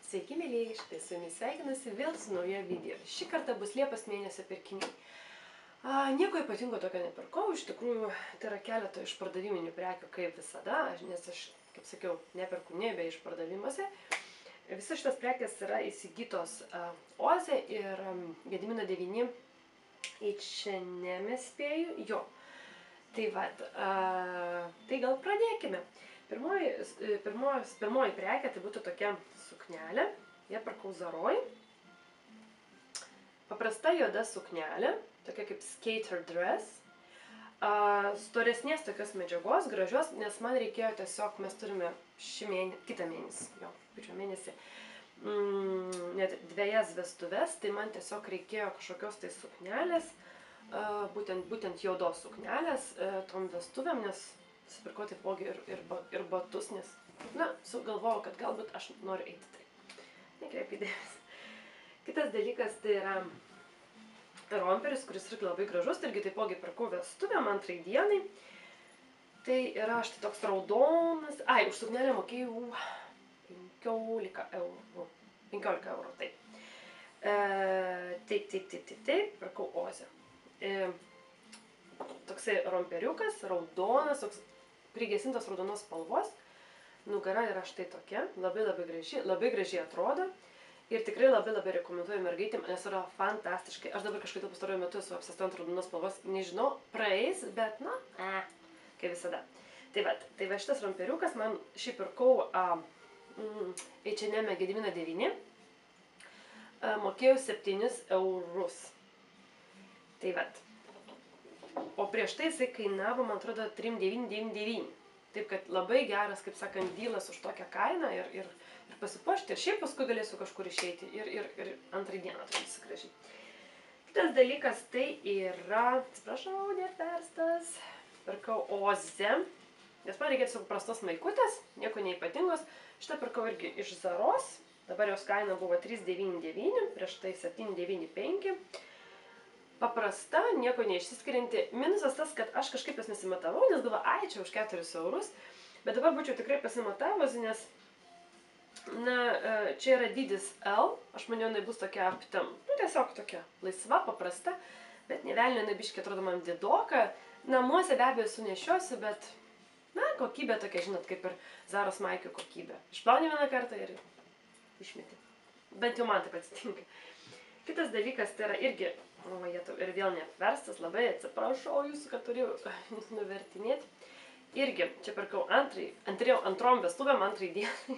Sveiki, mėlyje, štai su jumis sveikinasi vėl su nauja video. Šį kartą bus Liepos mėnesio pirkiniai. Nieko ypatingo tokio nepirkau, iš tikrųjų tai yra keletą išpardaviminių prekių kaip visada, nes aš, kaip sakiau, neperku nebe išpardavimuose. Visas šitas prekės yra įsigytos Oze ir Gedimino 9 H&M spėju, jo. Tai vat, tai gal pradėkime. Pirmoji prekė tai būtų tokia suknelė, ją pirkau Zaroj. Paprasta juoda suknelė, tokia kaip skater dress. Storesnės tokios medžiagos, gražios, nes man reikėjo tiesiog, mes turime kitą mėnesį, jo, rugpjūčio mėnesį, net 2 vestuves, tai man tiesiog reikėjo kažkokios tai suknelės, būtent juodos suknelės tom vestuvėm, nes nusipirkau taipogi ir batus, nes, sugalvojau, kad galbūt aš noriu eiti tai. Nekreipiai dėmesį. Kitas dalykas tai yra romperis, kuris irgi labai gražus, irgi taipogi pirkau vestuvėm 2 dienai. Tai yra štai toks raudonas, už suknelę mokėjau 15 eurų. 15 eurų, taip. Taip, pirkau Oze. Toksai romperiukas, raudonas, toks prigesintos raudonos spalvos. Nugara yra štai tokia, labai gražiai atrodo. Ir tikrai labai rekomenduoju mergaitėm, nes yra fantastiškai. Aš dabar kažkaip pastaruoju metu esu apsėsta ant raudonos spalvos, nežinau, praeis, bet kaip visada. Tai va šitas romperiukas man šį pirkau H&M Gedimino 9. Mokėjau 7 eurus. Tai va. O prieš tai jisai kainavo, man atrodo, 3,999. Taip kad labai geras, kaip sakant, dylas už tokią kainą ir pasipuošti. Ir šiaip paskui galėsiu kažkur išeiti ir 2 dieną atrodysi gražiai. Kitas dalykas tai yra, atsiprašau, neverstas, pirkau Oze. Nes man reikėtų prastos maikutės, nieko neypatingos. Šitą pirkau irgi iš Zaros. Dabar jos kaina buvo 3,99, prieš tai 7,95. Paprasta, nieko neišsiskirianti. Minusas tas, kad aš kažkaip jas nesimatavau, nes galvoju, čia už 4 eurus. Bet dabar būčiau tikrai pasimatavusi, nes čia yra dydis L. Aš maniau, jinai bus tokia tiesiog tokia laisva, paprasta. Bet nevelnio, jinai biškiai atrodo man didoka. Namuose be abejo sunešiosiu, bet kokybė tokia, žinot, kaip ir Zaros maikių kokybė. Išplauni vieną kartą ir išmeti. Bent jau man taip atsitinka. Kitas dalykas tai yra irgi, ir vėl neapverstas, labai atsiprašau jūsų, kad turiu nuvertinėti. Irgi, čia pirkau antrom vestuvėm 2 dienai.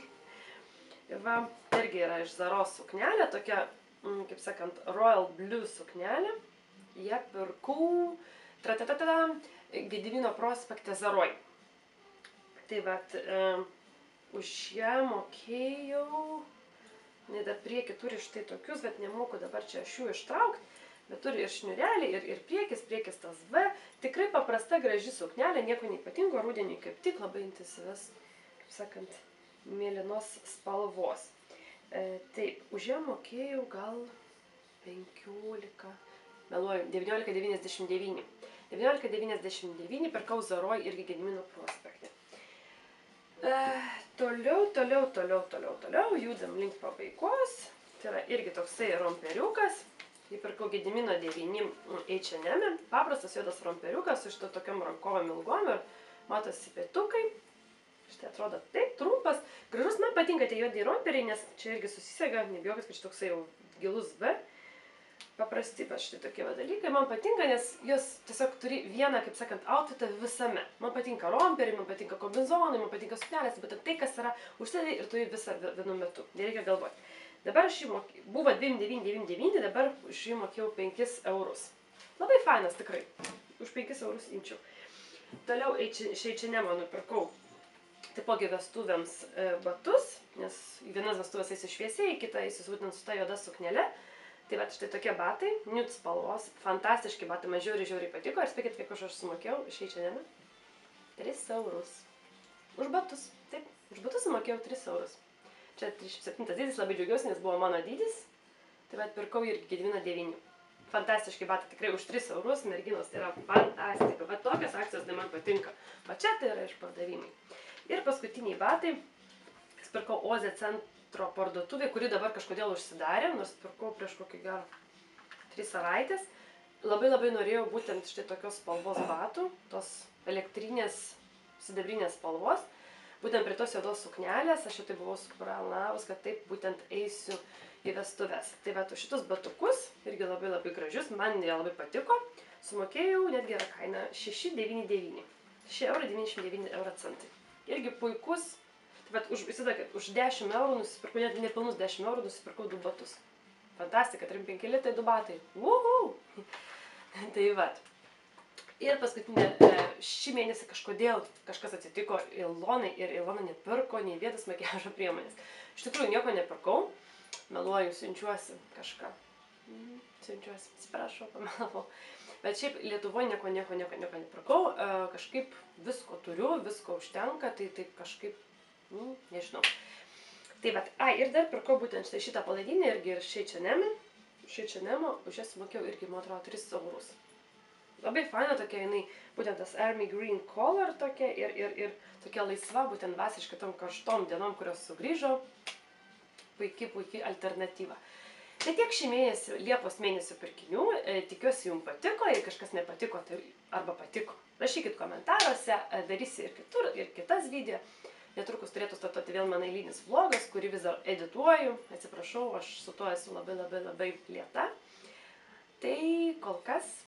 Va, irgi yra iš Zaros suknelė, tokia, kaip sakant, Royal Blue suknelė. Ją pirkau Gedimino prospekte Zaroj. Tai vat, už ją mokėjau, dar priekį turi štai tokius, bet nemoku dabar čia aš jų ištraukti. Bet turi ir šniurelį, ir priekis tas V. Tikrai paprasta, graži suknelė, nieko neypatingo, rudenį kaip tik labai intensyvios, kaip sakant, mėlynos spalvos. Taip, už ją mokėjau gal 19,99. 19,99 pirkau Zaroj irgi Gedimino prospekte. Toliau, judam link pabaigos. Tai yra irgi toksai romperiukas. Jį pirkau Gedimino 9 H&M. Paprastas juodas romperiukas su šito tokiam rankovom ilgom ir matosi pėtukai. Štai atrodo taip, trumpas. Gražus, man patinka tie juodai romperiai, nes čia irgi susisega, nebijokit, kad šitoksai jau gilus V. Paprasti, bet štai tokie dalykai. Man patinka, nes jos tiesiog turi vieną, kaip sakant, outfitą visame. Man patinka romperiai, man patinka kombinzonai, man patinka suknelės, bet tai, kas yra užsidedi ir turi visą vienu metu. Nereikia galvoti. Dabar buvo 2,999, dabar už jį mokėjau 5 eurus. Labai fainas tikrai. Už 5 eurus imčiau. Toliau iš H&M nupirkau taipogi vestuvėms batus, nes vienas vestuvės eisi šviesiai, kita eisi būtent su ta juoda suknelė. Tai va, štai tokie batai, nude spalvos, fantastiški batai, man žiauriai patiko. Ir spėkit, kiek aš sumokėjau iš H&M? 3 eurus. Už batus, taip, už batus sumokėjau 3 eurus. Čia 37 dydis, labai džiaugiausi, nes buvo mano dydis. Tai va, pirkau irgi Gedimino 9. Fantastiški batai, tikrai už 3 eurus, merginos, tai yra fantastika. Va, tokios akcijos tai man patinka. Va čia tai yra išpardavimai. Ir paskutiniai batai, pirkau Oze centro elektro parduotuvė, kuri dabar kažkodėl užsidarė, nors pirkau prieš kokį gerą 3 savaitės. Labai norėjau būtent štai tokios spalvos batų, tos elektrinės, sidabrinės spalvos. Būtent prie tos juodos suknelės, aš jau tai buvau suplanavus, kad taip būtent eisiu į vestuves. Tai va, šitus batukus, irgi labai gražius, man jie labai patiko. Sumokėjau net gerą kainą 6,99. 6,99 €. Irgi puikus. Tai va, už 10 eurų nusipirkau, net nepilnus 10 eurų nusipirkau 2 batus. Fantastika, 3,5 litai 2 batai. Uhu! Tai va. Ir paskutinė, šį mėnesį kažkodėl kažkas atsitiko Ilonai ir Ilona nepirko nei vietos makiažo priemonės. Iš tikrųjų nieko nepirkau, meluoju, siunčiuosi kažką. Siunčiuosi, atsiprašau, pamelavau. Bet šiaip Lietuvoje nieko nepirkau, kažkaip visko turiu, visko užtenka, tai kažkaip, nežinau. Tai va, ir dar pirkau būtent šitą palaidinę irgi ir H&M, už ją sumokėjau irgi, man atrodo, 3 eurus. Labai faina tokia jinai, būtent tas Army Green Color tokia ir tokia laisva, būtent vasariškai tom karštom dienom, kurios sugrįžo. Puikiai alternatyva. Tai tiek šį mėnesį, Liepos mėnesio pirkinių. Tikiuosi jums patiko, jei kažkas nepatiko, tai arba patiko. Rašykit komentaruose, darysiu ir kitur, ir kitas video. Netrukus turėtų startuoti vėl mano eilinis vlogas, kurį vis dar edituoju. Atsiprašau, aš su tuo esu labai lėta. Tai kol kas